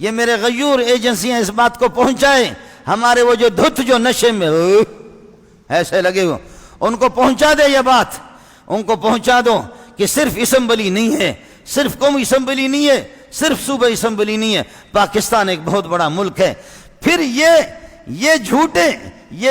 یہ میرے غیور ایجنسیاں اس بات کو پہنچائیں، ہمارے وہ جو دھت جو نشے میں ایسے لگے ہو، ان کو پہنچا دے یہ بات، ان کو پہنچا دو کہ صرف اسمبلی نہیں ہے، صرف قومی اسمبلی نہیں ہے، صرف صوبہ اسمبلی نہیں ہے، پاکستان ایک بہت بڑا ملک ہے۔ پھر یہ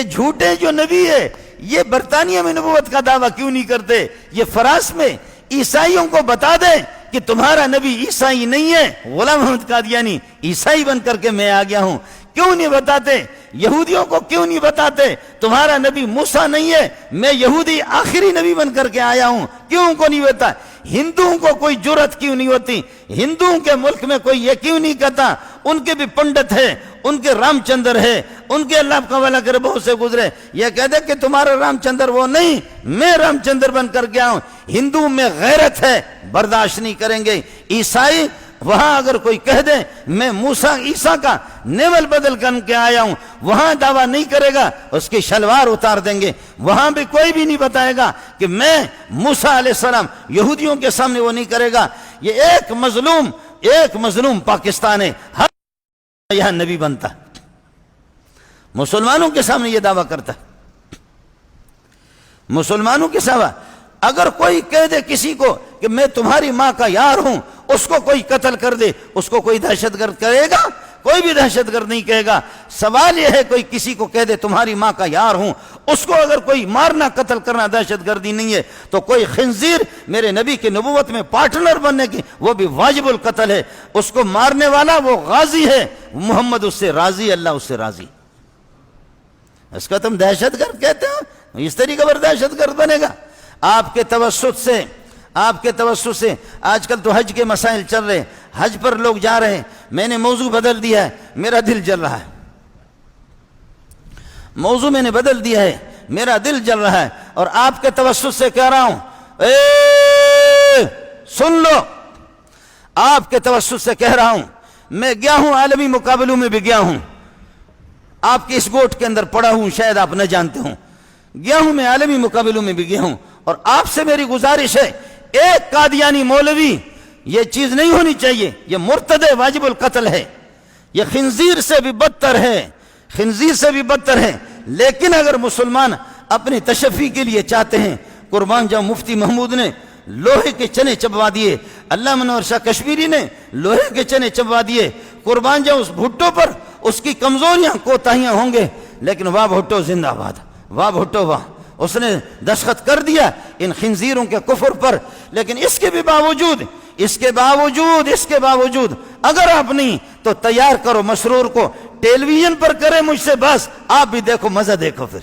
جھوٹے جو نبی ہے، یہ برطانیہ میں نبوت کا دعویٰ کیوں نہیں کرتے؟ یہ فرانس میں عیسائیوں کو بتا دیں کہ تمہارا نبی عیسائی نہیں ہے، غلام محمد قادیانی عیسائی بن کر کے میں آ گیا ہوں، کیوں نہیں بتاتے؟ یہودیوں کو کیوں نہیں بتاتے تمہارا نبی موسیٰ نہیں ہے، میں یہودی آخری نبی بن کر کے آیا ہوں، کیوں ان کو نہیں بتا؟ ہندوؤں کو کوئی جرت کیوں نہیں ہوتی؟ ہندوؤں کے ملک میں کوئی یہ کیوں نہیں کہتا؟ ان کے بھی پنڈت ہے، ان کے رام چندر ہے، ان کے اللہ کا والا کرے بہت سے گزرے، یہ کہہ دے کہ تمہارا رام چندر وہ نہیں، میں رام چندر بن کر گیا ہوں۔ ہندو میں غیرت ہے، برداشت نہیں کریں گے۔ عیسائی وہاں اگر کوئی کہہ دے میں موسیٰ عیسیٰ کا نیول بدل کر کے آیا ہوں، وہاں دعویٰ نہیں کرے گا، اس کی شلوار اتار دیں گے۔ وہاں بھی کوئی بھی نہیں بتائے گا کہ میں موسیٰ علیہ السلام، یہودیوں کے سامنے وہ نہیں کرے گا۔ یہ ایک مظلوم پاکستان ہے، ہر یہاں نبی بنتا، مسلمانوں کے سامنے یہ دعویٰ کرتا، مسلمانوں کے سامنے۔ اگر کوئی کہہ دے کسی کو کہ میں تمہاری ماں کا یار ہوں، اس کو کوئی قتل کر دے، اس کو کوئی دہشت گرد کہے گا؟ کوئی بھی دہشت گرد نہیں کہے گا۔ سوال یہ ہے کوئی کسی کو کہہ دے تمہاری ماں کا یار ہوں، اس کو اگر کوئی مارنا قتل کرنا دہشت گردی نہیں ہے، تو کوئی خنزیر میرے نبی کی نبوت میں پارٹنر بننے کی وہ بھی واجب القتل ہے۔ اس کو مارنے والا وہ غازی ہے، محمد اس سے راضی، اللہ اس سے راضی۔ اس کا تم دہشت گرد کہتے ہو؟ اس طریقے پر دہشت گرد بنے گا؟ آپ کے توسط سے آج کل تو حج کے مسائل چل رہے ہیں، حج پر لوگ جا رہے ہیں، میں نے موضوع بدل دیا ہے، میرا دل جل رہا ہے، موضوع میں نے بدل دیا ہے، میرا دل جل رہا ہے، اور آپ کے توسط سے کہہ رہا ہوں، سن لو، آپ کے توسط سے کہہ رہا ہوں، میں گیا ہوں عالمی مقابلوں میں بھی گیا ہوں، آپ کے اس گوٹ کے اندر پڑا ہوں، شاید آپ نہ جانتے ہوں، گیا ہوں میں عالمی مقابلوں میں بھی گیا ہوں، اور آپ سے میری گزارش ہے، ایک قادیانی مولوی، یہ چیز نہیں ہونی چاہیے، یہ مرتد واجب القتل ہے، یہ خنزیر سے بھی بدتر ہے، خنزیر سے بھی بدتر ہے۔ لیکن اگر مسلمان اپنی تشفی کے لیے چاہتے ہیں، قربان جاؤں مفتی محمود نے لوہے کے چنے چبوا دیے، علامہ منور شاہ کشمیری نے لوہے کے چنے چبوا دیے، قربان جاؤں اس بھٹو پر اس کی کمزوریاں کوتاہیاں ہوں گے، لیکن واہ بھٹو زندہ باد، واہ بھٹو واہ، اس نے دستخط کر دیا ان خنزیروں کے کفر پر۔ لیکن اس کے باوجود اگر آپ نہیں تو تیار کرو مسرور کو، ٹیلی ویژن پر کرے مجھ سے بس، آپ بھی دیکھو، مزہ دیکھو۔ پھر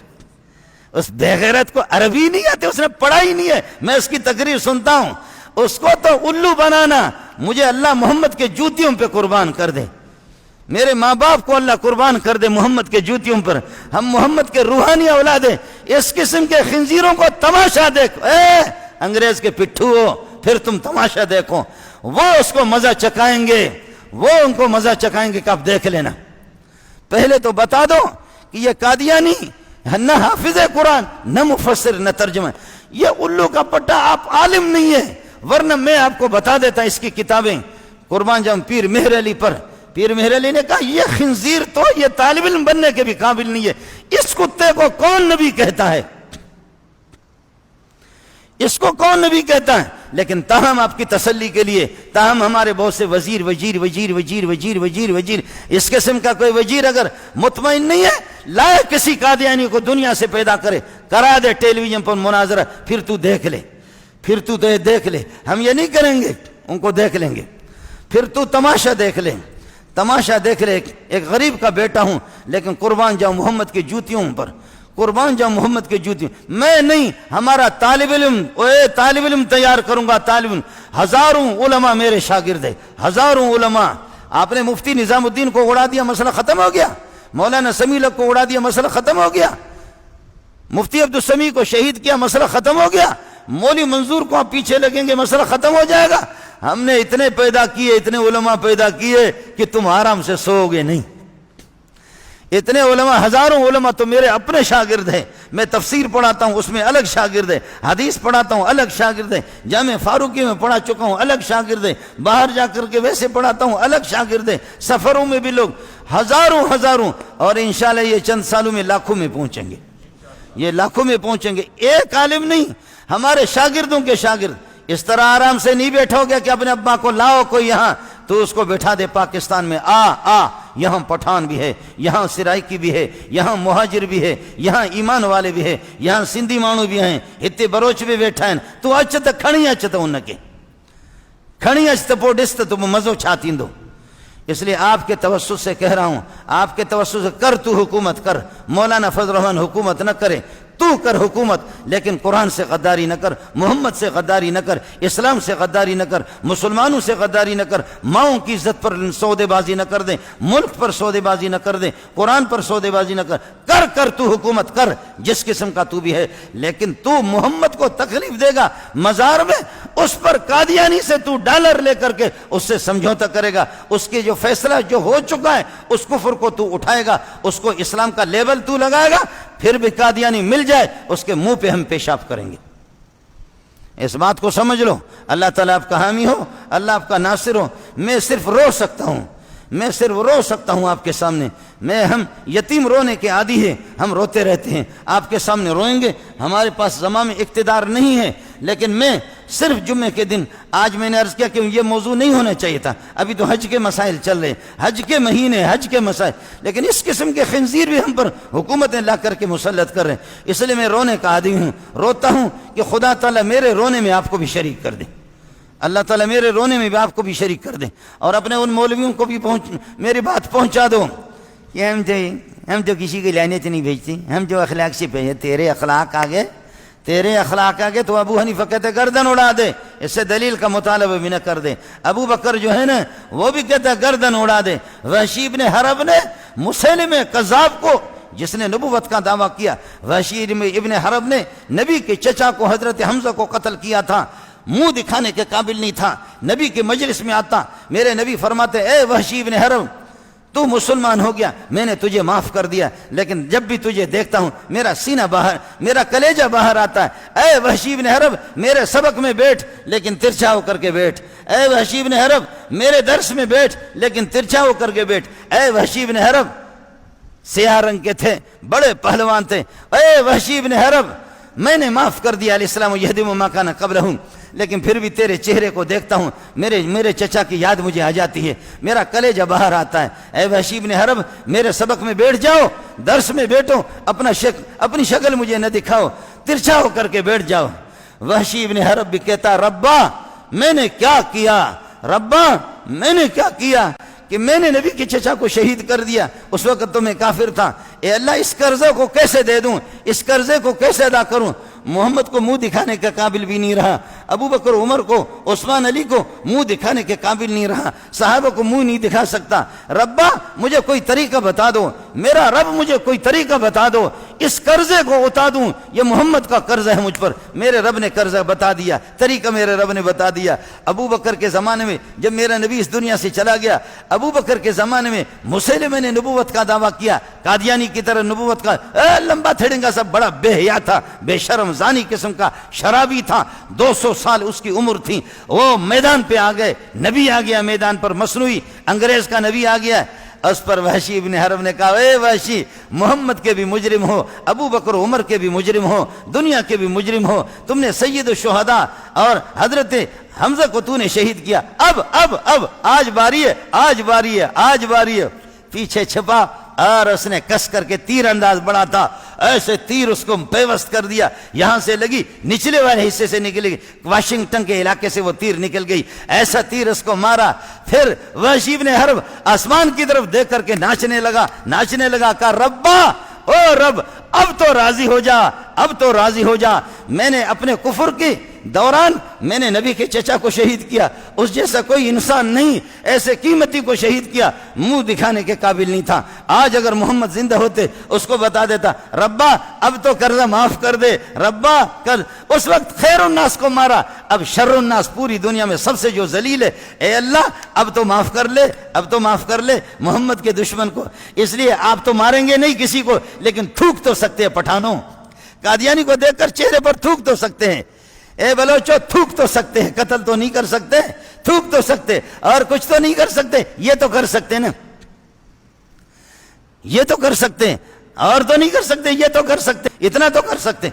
اس بے غیرت کو عربی نہیں آتے، اس نے پڑھا ہی نہیں ہے، میں اس کی تقریر سنتا ہوں، اس کو تو الو بنانا، مجھے اللہ محمد کے جوتیوں پہ قربان کر دے، میرے ماں باپ کو اللہ قربان کر دے محمد کے جوتیوں پر، ہم محمد کے روحانی اولاد ہیں۔ اس قسم کے خنزیروں کو تماشا دیکھو، انگریز کے پٹھو ہو، پھر تم تماشا دیکھو، وہ اس کو مزہ چکائیں گے، وہ ان کو مزہ چکائیں گے کہ آپ دیکھ لینا۔ پہلے تو بتا دو کہ یہ قادیانی نہ حافظ قرآن، نہ مفسر، نہ ترجمہ، یہ الو کا پٹا، آپ عالم نہیں ہے، ورنہ میں آپ کو بتا دیتا اس کی کتابیں۔ قربان جاؤں پیر مہر علی پر، پیر مہر علی نے کہا یہ خنزیر تو یہ طالب علم بننے کے بھی قابل نہیں ہے، اس کتے کو کون نبی کہتا ہے، اس کو کون نبی کہتا ہے؟ لیکن تاہم آپ کی تسلی کے لیے، تاہم ہمارے بہت سے وزیر اس قسم کا کوئی وزیر اگر مطمئن نہیں ہے، لائے کسی قادیانی کو دنیا سے پیدا کرے، کرا دے ٹیلی ویژن پر مناظرہ، پھر تو دیکھ لے، ہم یہ نہیں کریں گے، ان کو دیکھ لیں گے، پھر تو تماشا دیکھ لے، ایک غریب کا بیٹا ہوں، لیکن قربان جاؤں محمد کی جوتیوں پر، قربان جاؤں محمد کی جوتیوں، میں نہیں، ہمارا طالب علم تیار کروں گا، طالب علم، ہزاروں علماء میرے شاگرد ہیں، ہزاروں علماء۔ آپ نے مفتی نظام الدین کو اڑا دیا، مسئلہ ختم ہو گیا، مولانا سمیع الحق کو اڑا دیا، مسئلہ ختم ہو گیا، مفتی عبدالسمیع کو شہید کیا، مسئلہ ختم ہو گیا، مولوی منظور کو آپ پیچھے لگیں گے، مسئلہ ختم ہو جائے گا۔ ہم نے اتنے پیدا کیے، اتنے علماء پیدا کیے کہ تم آرام سے سو گے نہیں، اتنے علماء، ہزاروں علماء تو میرے اپنے شاگرد ہیں. میں تفسیر پڑھاتا ہوں، اس میں الگ شاگرد ہے. حدیث پڑھاتا ہوں، الگ شاگرد ہے. جامع فاروقی میں پڑھا چکا ہوں، الگ شاگرد ہے. باہر جا کر کے ویسے پڑھاتا ہوں، الگ شاگرد ہے. سفروں میں بھی لوگ ہزاروں، اور انشاءاللہ یہ چند سالوں میں لاکھوں میں پہنچیں گے. یہ لاکھوں میں پہنچیں گے. ایک عالم نہیں، ہمارے شاگردوں کے شاگرد. اس طرح آرام سے نہیں بیٹھو گے کہ اپنے ابا کو لاؤ کوئی یہاں، تو اس کو بٹھا دے پاکستان میں. یہاں پٹھان بھی ہے، یہاں سرائکی بھی ہے، یہاں مہاجر بھی ہے، یہاں ایمان والے بھی ہے، یہاں سندھی مانو بھی ہیں، اتنے بروچ بھی بیٹھا ہیں. تو اچھا کھڑی اچھا ان کے کھڑی اچ پو ڈس تو تم مزو چھا تھیندو. اس لیے آپ کے توسط سے کہہ رہا ہوں، آپ کے توسط سے کر تو حکومت کر. مولانا فضل الرحمن حکومت نہ کرے، تو کر حکومت، لیکن قرآن سے غداری نہ کر، محمد سے غداری نہ کر، اسلام سے غداری نہ کر، مسلمانوں سے غداری نہ کر. ماؤں کی عزت پر سودے بازی نہ کر دیں، ملک پر سودے بازی نہ کر دیں، قرآن پر سودے بازی نہ کر تو حکومت کر، جس قسم کا تو بھی ہے. لیکن تو محمد کو تکلیف دے گا مزار میں، اس پر قادیانی سے تو ڈالر لے کر کے اس سے سمجھوتا کرے گا. اس کے جو فیصلہ جو ہو چکا ہے اس کفر کو تو اٹھائے گا، اس کو اسلام کا لیبل تو لگائے گا. پھر بھی قادیانی مل جائے اس کے منہ پہ ہم پیشاب کریں گے. اس بات کو سمجھ لو. اللہ تعالیٰ آپ کا حامی ہو، اللہ آپ کا ناصر ہو. میں صرف رو سکتا ہوں آپ کے سامنے. ہم یتیم رونے کے عادی ہیں، ہم روتے رہتے ہیں. آپ کے سامنے روئیں گے. ہمارے پاس زماں میں اقتدار نہیں ہے، لیکن میں صرف جمعے کے دن، آج میں نے عرض کیا کہ یہ موضوع نہیں ہونا چاہیے تھا، ابھی تو حج کے مسائل چل رہے ہیں، حج کے مہینے، حج کے مسائل، لیکن اس قسم کے خنزیر بھی ہم پر حکومتیں لا کر کے مسلط کر رہے ہیں. اس لیے میں رونے کا عادی ہوں. روتا ہوں کہ خدا تعالیٰ میرے رونے میں آپ کو بھی شریک کر دے. اللہ تعالیٰ میرے رونے میں بھی آپ کو بھی شریک کر دیں. اور اپنے ان مولویوں کو بھی میری بات پہنچا دو کہ ہم جو کسی کی لعنت نہیں بھیجتے، ہم جو اخلاق سے بھیجے. تیرے اخلاق آگے تو ابو حنیفہ کہتے گردن اڑا دے. اس سے دلیل کا مطالبہ بھی نہ کر دے. ابو بکر جو ہے نا وہ بھی کہتا گردن اڑا دے. وحشی ابن حرب نے مسیلمہ کذاب کو، جس نے نبوت کا دعویٰ کیا، وحشی ابن حرب نے نبی کے چچا کو حضرت حمزہ کو قتل کیا تھا. منہ دکھانے کے قابل نہیں تھا. نبی کے مجلس میں آتا، میرے نبی فرماتے اے وحشی ابن حرب، تو مسلمان ہو گیا، میں نے تجھے معاف کر دیا، لیکن جب بھی تجھے دیکھتا ہوں میرا سینہ باہر، میرا کلیجہ باہر آتا ہے. اے وحشی ابن حرب، میرے سبق میں بیٹھ لیکن ترچھا ہو کر کے بیٹھ. اے وحشی ابن حرب، میرے درس میں بیٹھ لیکن ترچھا ہو کر کے بیٹھ. اے وحشی ابن حرب، سیاہ رنگ کے تھے، بڑے پہلوان تھے. اے وحشی ابن حرب، میں نے معاف کر دیا، علیہ السلام یہدم ما کان قبلہم، لیکن پھر بھی تیرے چہرے کو دیکھتا ہوں، میرے چچا کی یاد مجھے آ جاتی ہے، میرا کلیجہ باہر آتا ہے. اے وحشی ابن حرب، میرے سبق میں بیٹھ جاؤ، درس میں بیٹھو، اپنی شکل مجھے نہ دکھاؤ، ترچھا ہو کر کے بیٹھ جاؤ. وحشی ابن حرب بھی کہتا ربا میں نے کیا کیا کہ میں نے نبی کے چچا کو شہید کر دیا. اس وقت تو میں کافر تھا. اے اللہ، اس قرضے کو کیسے دے دوں، اس قرضے کو کیسے ادا کروں. محمد کو منہ دکھانے کے قابل بھی نہیں رہا، ابو بکر عمر کو، عثمان علی کو منہ دکھانے کے قابل نہیں رہا، صحابہ کو منہ نہیں دکھا سکتا. ربا مجھے کوئی طریقہ بتا دو، میرا رب مجھے کوئی طریقہ بتا دو، اس قرضے کو اتار دوں. یہ محمد کا قرض ہے مجھ پر، میرے رب نے قرضہ بتا دیا، طریقہ میرے رب نے بتا دیا. ابو بکر کے زمانے میں جب میرا نبی اس دنیا سے چلا گیا، ابو بکر کے زمانے میں مسیلمہ نے نبوت کا دعویٰ کیا، قادیانی کی طرح نبوت کا، لمبا تھڑنگا سب، بڑا بے حیا تھا، بے شرم زانی قسم کا، شرابی تھا، 200 سال اس کی عمر تھی. وہ میدان پہ آ گئے، نبی آ گیا میدان پر، مصنوعی انگریز کا نبی آ گیا. اس پر وحشی ابن حرب نے کہا اے وحشی، محمد کے بھی مجرم ہو، ابو بکر عمر کے بھی مجرم ہو، دنیا کے بھی مجرم ہو، تم نے سید الشہداء اور حضرت حمزہ کو تو نے شہید کیا. اب آج باری ہے. پیچھے چھپا اور اس نے کس کر کے تیر انداز بڑا تھا، ایسے تیر اس کو پیوست کر دیا، یہاں سے لگی نچلے والے حصے سے نکل گئی، واشنگٹن کے علاقے سے وہ تیر نکل گئی، ایسا تیر اس کو مارا. پھر وحشی ابن حرب آسمان کی طرف دیکھ کر کے ناچنے لگا کہا ربا، او رب، اب تو راضی ہو جا، میں نے اپنے کفر کی دوران میں نے نبی کے چچا کو شہید کیا، اس جیسا کوئی انسان نہیں ایسے قیمتی کو شہید کیا، منہ دکھانے کے قابل نہیں تھا۔ آج اگر محمد زندہ ہوتے اس کو بتا دیتا ربا اب تو قرضہ معاف کر دے، ربا کر، اس وقت خیر الناس کو مارا، اب شر الناس پوری دنیا میں سب سے جو ذلیل ہے، اے اللہ اب تو معاف کر لے، اب تو معاف کر لے محمد کے دشمن کو۔ اس لیے آپ تو ماریں گے نہیں کسی کو، لیکن تھوک تو سکتے ہیں پٹھانوں، قادیانی کو دیکھ کر چہرے پر تھوک تو سکتے ہیں، اے بلوچو تھوک تو سکتے ہیں، قتل تو نہیں کر سکتے، تھوک تو سکتے، اور کچھ تو نہیں کر سکتے، یہ تو کر سکتے نا، یہ تو کر سکتے ہیں، اور تو نہیں کر سکتے، یہ تو کر سکتے، اتنا تو کر سکتے۔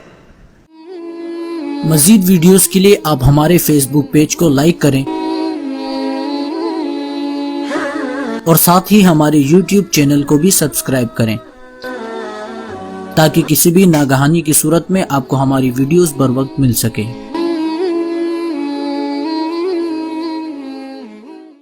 مزید ویڈیوز کے لیے آپ ہمارے فیس بک پیج کو لائک کریں اور ساتھ ہی ہمارے یوٹیوب چینل کو بھی سبسکرائب کریں تاکہ کسی بھی ناگہانی کی صورت میں آپ کو ہماری ویڈیوز بر وقت مل سکے۔